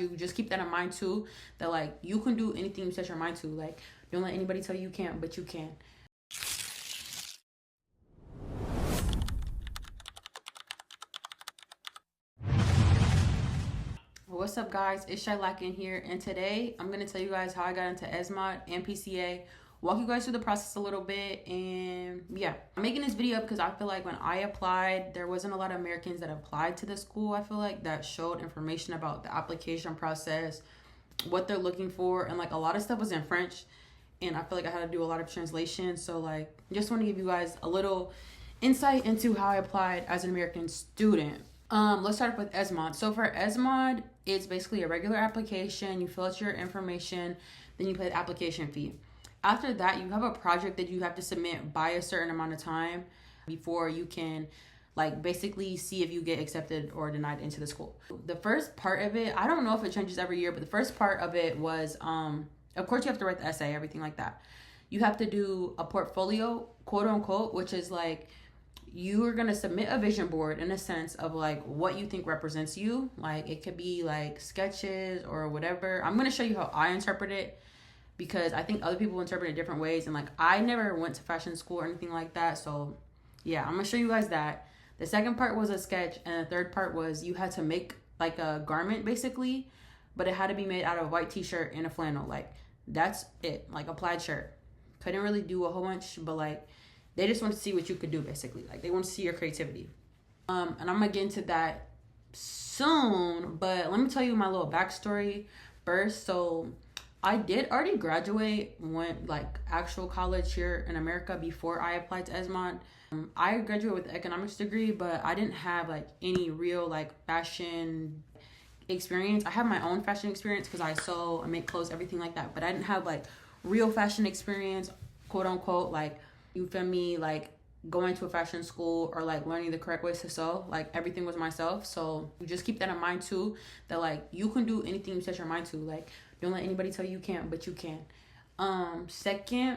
You just keep that in mind too, that like you can do anything you set your mind to. Like, don't let anybody tell you you can't, but you can. What's up, guys? It's Shylack in here, and today I'm gonna tell you guys how I got into Esmod and PCA, walk you guys through the process a little bit. And yeah, I'm making this video because I feel like when I applied, there wasn't a lot of Americans that applied to the school. I feel like that showed information about the application process, what they're looking for, and like a lot of stuff was in French, and I feel like I had to do a lot of translation. So like, just want to give you guys a little insight into how I applied as an American student. Let's start with Esmod. So for Esmod, it's basically a regular application. You fill out your information, then you pay the application fee. After that, you have a project that you have to submit by a certain amount of time before you can like basically see if you get accepted or denied into the school. The first part of it, I don't know if it changes every year, but the first part of it was, of course you have to write the essay, everything like that. You have to do a portfolio, quote unquote, which is like, you are going to submit a vision board in a sense of like what you think represents you. Like it could be like sketches or whatever. I'm going to show you how I interpret it because I think other people interpret it different ways. And like, I never went to fashion school or anything like that. So yeah, I'm going to show you guys that. The second part was a sketch. And the third part was you had to make like a garment basically, but it had to be made out of a white t-shirt and a flannel. Like that's it, like a plaid shirt. Couldn't really do a whole bunch, but like, they just want to see what you could do, basically. Like, they want to see your creativity. And I'm going to get into that soon. But let me tell you my little backstory first. So, I did already graduate, went, like, actual college here in America before I applied to Esmod. I graduated with an economics degree, but I didn't have, like, any real, like, fashion experience. I have my own fashion experience because I sew, I make clothes, everything like that. But I didn't have, like, real fashion experience, quote, unquote, like, you feel me, like going to a fashion school or like learning the correct ways to sew. Like everything was myself. So you just keep that in mind too, that like you can do anything you set your mind to. Like don't let anybody tell you you can't, but you can. Second,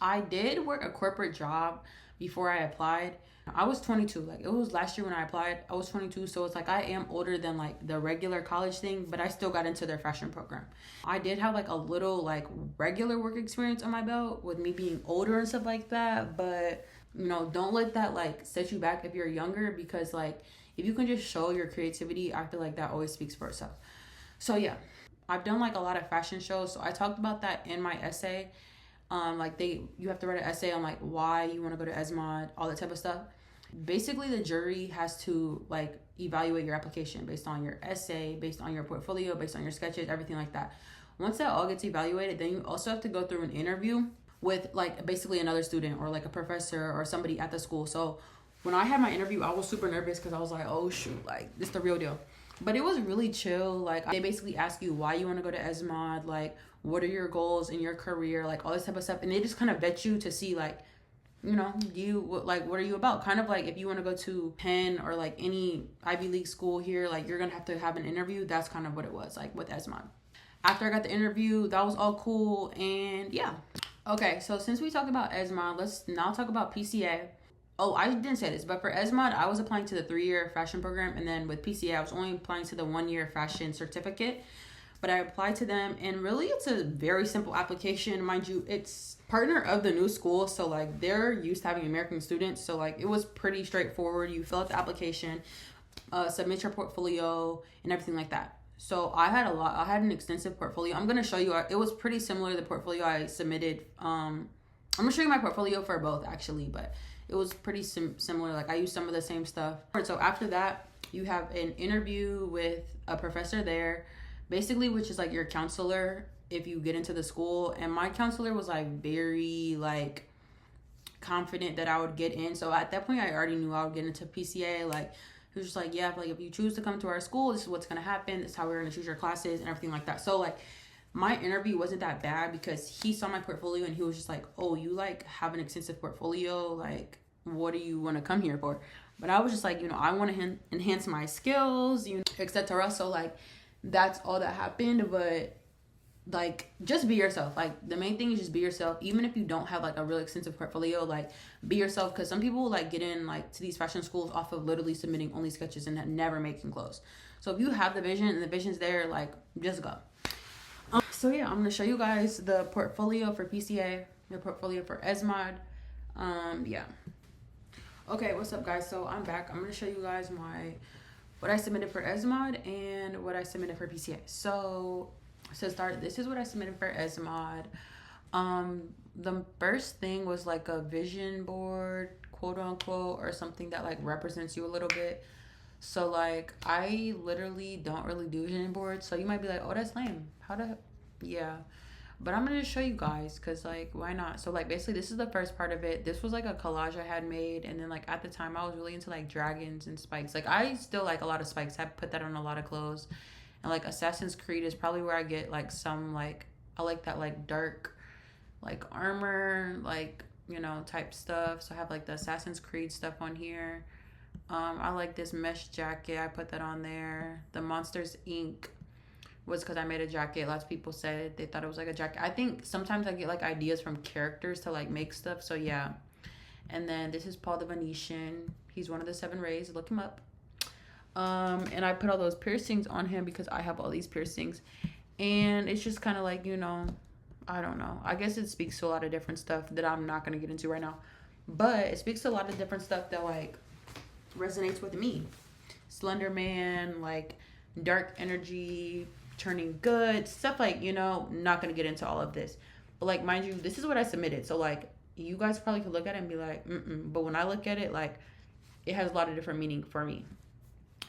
I did work a corporate job before I applied. I was 22. Like it was last year when I applied. I was 22, so it's like I am older than like the regular college thing, but I still got into their fashion program. I did have like a little like regular work experience on my belt with me being older and stuff like that, but you know, don't let that like set you back if you're younger, because like if you can just show your creativity, I feel like that always speaks for itself. So yeah, I've done like a lot of fashion shows, so I talked about that in my essay. Like you have to write an essay on like why you want to go to Esmod, all that type of stuff. Basically, the jury has to like evaluate your application based on your essay, based on your portfolio, based on your sketches, everything like that. Once that all gets evaluated, then you also have to go through an interview with like basically another student or like a professor or somebody at the school. So when I had my interview, I was super nervous because I was like, oh shoot, like this is the real deal. But it was really chill. Like they basically ask you why you want to go to Esmod, like what are your goals in your career, like all this type of stuff, and they just kind of vet you to see like, you know, like what are you about? Kind of like if you want to go to Penn or like any Ivy League school here, like you're gonna have to have an interview. That's kind of what it was like with Esmod. After I got the interview, that was all cool, and yeah. Okay, so since we talked about Esmod, let's now talk about PCA. Oh, I didn't say this, but for Esmod, I was applying to the 3-year fashion program, and then with PCA, I was only applying to the 1-year fashion certificate. But I applied to them, and really it's a very simple application. Mind you, it's partner of the new school, so like they're used to having American students, so like it was pretty straightforward. You fill out the application, submit your portfolio, and everything like that. So I had an extensive portfolio. I'm going to show you, it was pretty similar to the portfolio I submitted. I'm going to show you my portfolio for both actually, but it was pretty similar. Like I used some of the same stuff. So after that, you have an interview with a professor there, basically, which is like your counselor if you get into the school. And my counselor was like very like confident that I would get in. So at that point, I already knew I would get into PCA. Like he was just like, yeah, like if you choose to come to our school, this is what's gonna happen. This is how we're gonna choose your classes and everything like that. So like my interview wasn't that bad because he saw my portfolio and he was just like, oh, you like have an extensive portfolio. Like, what do you want to come here for? But I was just like, you know, I want to enhance my skills, you know, etc. So like that's all that happened. But like just be yourself. Like the main thing is just be yourself, even if you don't have like a really extensive portfolio. Like be yourself, because some people like get in like to these fashion schools off of literally submitting only sketches and never making clothes. So if you have the vision and the vision's there, like, just go. So yeah, I'm gonna show you guys the portfolio for PCA, the portfolio for Esmod. Yeah. Okay, what's up, guys? So I'm back. I'm gonna show you guys what I submitted for Esmod and what I submitted for PCA. So to start, this is what I submitted for Esmod. The first thing was like a vision board, quote unquote, or something that like represents you a little bit. So like I literally don't really do vision boards. So you might be like, oh, that's lame. How the, yeah. But I'm gonna just show you guys, because like, why not? So like basically this is the first part of it. This was like a collage I had made, and then like at the time I was really into like dragons and spikes. Like I still like a lot of spikes. I put that on a lot of clothes. And like Assassin's Creed is probably where I get like some like, I like that like dark like armor, like, you know, type stuff. So I have like the Assassin's Creed stuff on here. I like this mesh jacket. I put that on there. The Monsters Inc. was because I made a jacket. Lots of people said they thought it was like a jacket. I think sometimes I get like ideas from characters to like make stuff. So yeah. And then this is Paul the Venetian. He's one of the 7 rays. Look him up. And I put all those piercings on him because I have all these piercings. And it's just kind of like, you know, I don't know. I guess it speaks to a lot of different stuff that I'm not going to get into right now. But it speaks to a lot of different stuff that like resonates with me. Slender Man, like dark energy, turning good, stuff like, you know, not going to get into all of this. But like, mind you, this is what I submitted. So like, you guys probably could look at it and be like, But when I look at it, like, it has a lot of different meaning for me.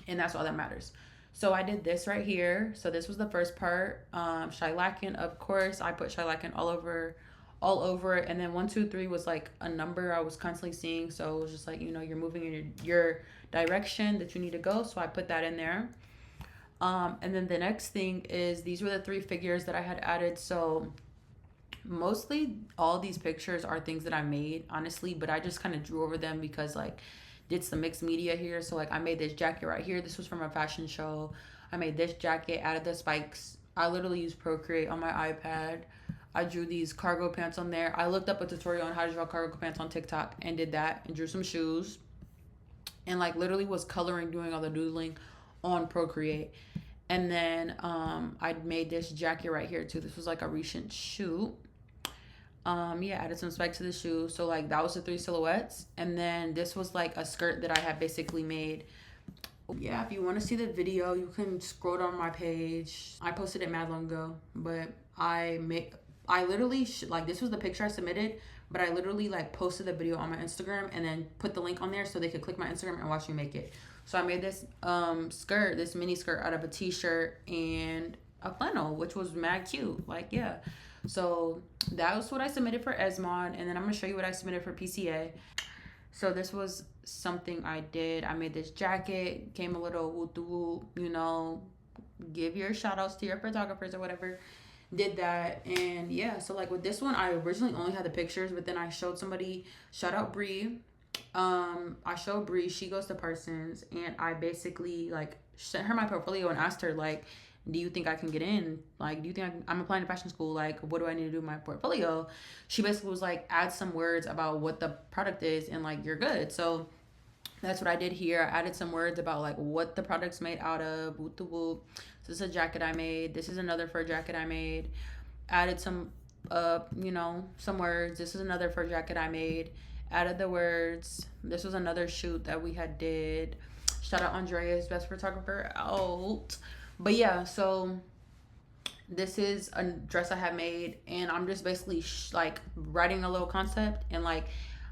And that's all that matters. So I did this right here. So this was the first part. Shylackin, of course. I put Shylackin all over it. And then 1, 2, 3 was like a number I was constantly seeing. So it was just like, you know, you're moving in your direction that you need to go. So I put that in there. And then the next thing is, these were the 3 figures that I had added. So mostly all these pictures are things that I made, honestly, but I just kind of drew over them because like, did some mixed media here. So like I made this jacket right here. This was from a fashion show. I made this jacket, added the spikes. I literally used Procreate on my iPad. I drew these cargo pants on there. I looked up a tutorial on how to draw cargo pants on TikTok and did that, and drew some shoes. And like literally was coloring, doing all the doodling on Procreate. And then I made this jacket right here too. This was like a recent shoot. Yeah, added some spikes to the shoe. So like that was the 3 silhouettes. And then this was like a skirt that I had basically made. Yeah, if you want to see the video, you can scroll down my page. I posted it mad long ago, but I literally like, this was the picture I submitted, but I literally like posted the video on my Instagram and then put the link on there so they could click my Instagram and watch me make it. So I made this skirt, this mini skirt out of a t-shirt and a flannel, which was mad cute. Like, yeah. So that was what I submitted for Esmod, and then I'm gonna show you what I submitted for PCA. So this was something I did. I made this jacket, came a little whoop, you know, give your shout outs to your photographers or whatever. Did that, and yeah. So like with this one, I originally only had the pictures, but then I showed somebody, shout out Bree. I showed Bree, she goes to Parsons, and I basically like sent her my portfolio and asked her like, do you think I can get in? Like, do you think I'm applying to fashion school? Like, what do I need to do with my portfolio? She basically was like, add some words about what the product is and like, you're good. So that's what I did here. I added some words about like what the product's made out of. Whoop the whoop. This is a jacket I made. This is another fur jacket I made. Added some, you know, some words. This is another fur jacket I made. Added the words. This was another shoot that we had did. Shout out Andreas, best photographer out. But yeah, so this is a dress I have made, and I'm just basically like writing a little concept. And like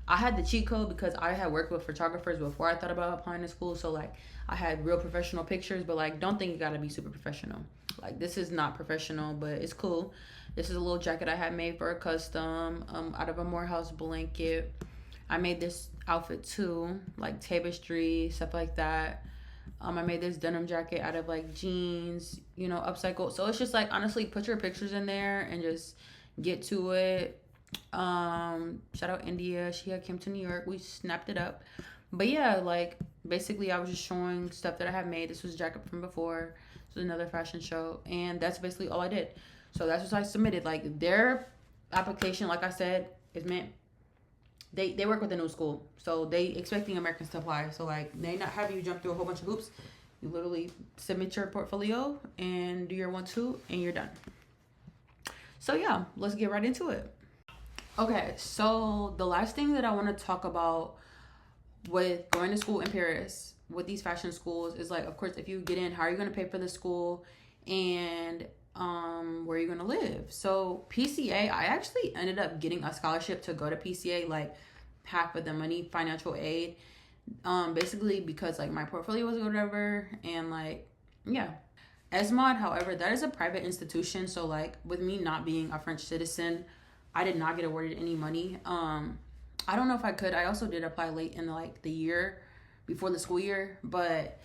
I had the cheat code because I had worked with photographers before I thought about applying to school. So like I had real professional pictures, but like don't think you gotta be super professional. Like this is not professional, but it's cool. This is a little jacket I had made for a custom out of a Morehouse blanket. I made this outfit too, like tapestry, stuff like that. I made this denim jacket out of like jeans, you know, upcycled. So it's just like, honestly, put your pictures in there and just get to it. Shout out India. She had came to New York. We snapped it up. But yeah, like basically I was just showing stuff that I had made. This was a jacket from before. This was another fashion show. And that's basically all I did. So that's what I submitted. Like their application, like I said, is meant, they work with the new school. So they expecting Americans to apply. So like they not have you jump through a whole bunch of hoops. You literally submit your portfolio and do your 1-2 and you're done. So yeah, let's get right into it. Okay, so the last thing that I want to talk about with going to school in Paris with these fashion schools is like, of course, if you get in, how are you going to pay for the school, and where are you going to live? So PCA, I actually ended up getting a scholarship to go to PCA, like half of the money, financial aid, basically because like my portfolio was whatever, and like, yeah. Esmod, however, that is a private institution, so like with me not being a French citizen, I did not get awarded any money. I don't know if I could. I also did apply late in the year before the school year, but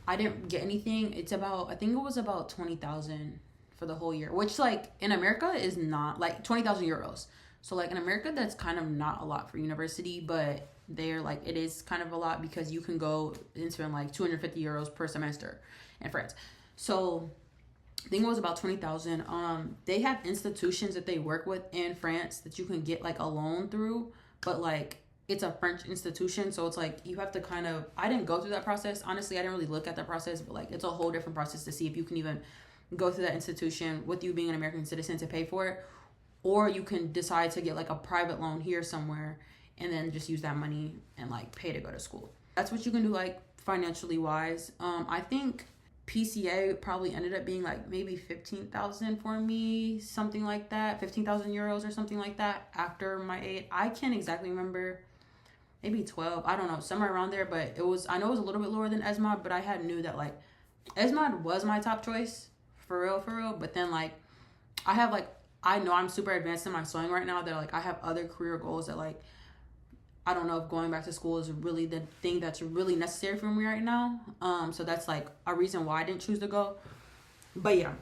I didn't get anything. It's about, I think it was about 20,000 for the whole year, which like in America is not like 20,000 euros. So like in America, that's kind of not a lot for university, but they're like, it is kind of a lot because you can go into like 250 euros per semester in France. So I think it was about 20,000. They have institutions that they work with in France that you can get like a loan through, but like it's a French institution, so it's like you have to kind of, I didn't go through that process. Honestly, I didn't really look at that process, but like it's a whole different process to see if you can even go through that institution with you being an American citizen to pay for it, or you can decide to get like a private loan here somewhere and then just use that money and like pay to go to school. That's what you can do like financially wise. I think PCA probably ended up being like maybe 15,000 for me, something like that, 15,000 euros or something like that after my aid. I can't exactly remember, maybe 12, I don't know, somewhere around there, but it was, I know it was a little bit lower than Esmod, but I knew that like Esmod was my top choice for real, but then like I have like, I know I'm super advanced in my sewing right now, that like I have other career goals that like I don't know if going back to school is really the thing that's really necessary for me right now. So that's like a reason why I didn't choose to go. But yeah,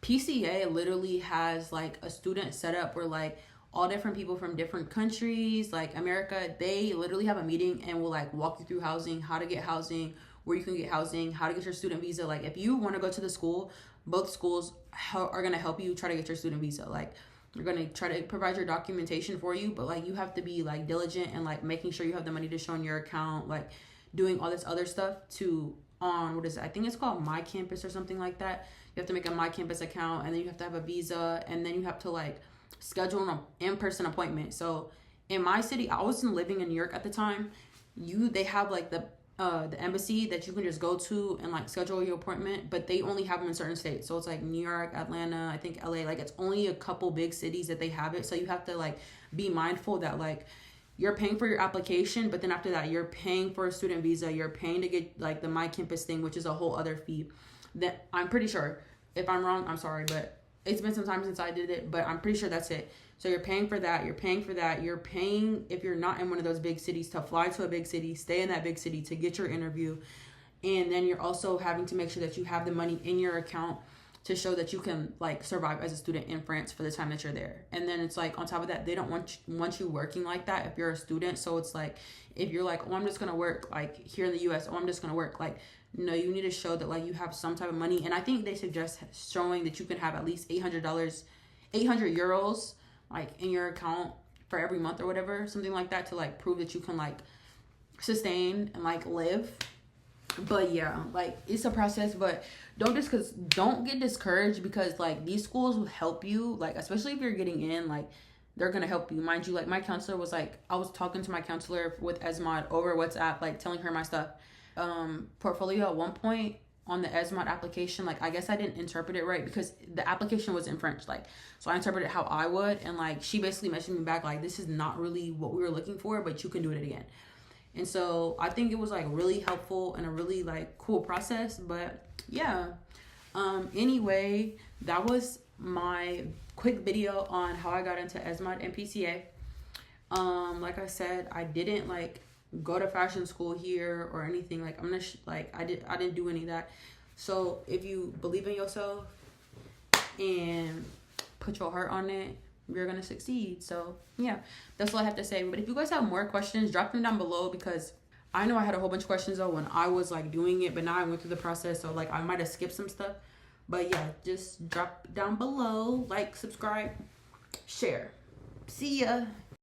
PCA literally has like a student setup where like all different people from different countries, like America, they literally have a meeting and will like walk you through housing, how to get housing, where you can get housing, how to get your student visa. Like if you want to go to the school, both schools are going to help you try to get your student visa. Like they're going to try to provide your documentation for you, but like you have to be like diligent and like making sure you have the money to show in your account, like doing all this other stuff to on, what is it? I think it's called My Campus or something like that. You have to make a My Campus account, and then you have to have a visa, and then you have to like schedule an in-person appointment. So in my city, I wasn't living in New York at the time. They have like the embassy that you can just go to and like schedule your appointment, but they only have them in certain states. So it's like New York, Atlanta, I think LA, like it's only a couple big cities that they have it. So you have to like be mindful that like you're paying for your application, but then after that you're paying for a student visa, you're paying to get like the My Campus thing, which is a whole other fee that I'm pretty sure, if I'm wrong, I'm sorry, but it's been some time since I did it, but I'm pretty sure that's it. So you're paying for that, you're paying, if you're not in one of those big cities, to fly to a big city, stay in that big city to get your interview. And then you're also having to make sure that you have the money in your account to show that you can like survive as a student in France for the time that you're there. And then it's like on top of that, they don't want you working like that if you're a student. So it's like, if you're like, oh, I'm just gonna work like here in the US, oh, I'm just gonna work, like, no, you need to show that like you have some type of money. And I think they suggest showing that you can have at least $800 euros like in your account for every month or whatever, something like that, to like prove that you can like sustain and like live. But yeah, like it's a process, but don't get discouraged, because like these schools will help you, like especially if you're getting in, like they're gonna help you. Mind you, like my counselor was like, I was talking to my counselor with Esmod over WhatsApp, like telling her my stuff. Portfolio at one point on the Esmod application, like I guess I didn't interpret it right because the application was in French, like so I interpreted it how I would, and like she basically messaged me back like, this is not really what we were looking for, but you can do it again. And so I think it was like really helpful and a really like cool process. But yeah, anyway, that was my quick video on how I got into Esmod and PCA. Like I said, I didn't like go to fashion school here or anything. Like I'm gonna I didn't do any of that. So if you believe in yourself and put your heart on it, you're gonna succeed. So yeah, that's all I have to say. But if you guys have more questions, drop them down below, because I know I had a whole bunch of questions though when I was like doing it, but now I went through the process, so like I might have skipped some stuff. But yeah, just drop down below, like, subscribe, share. See ya.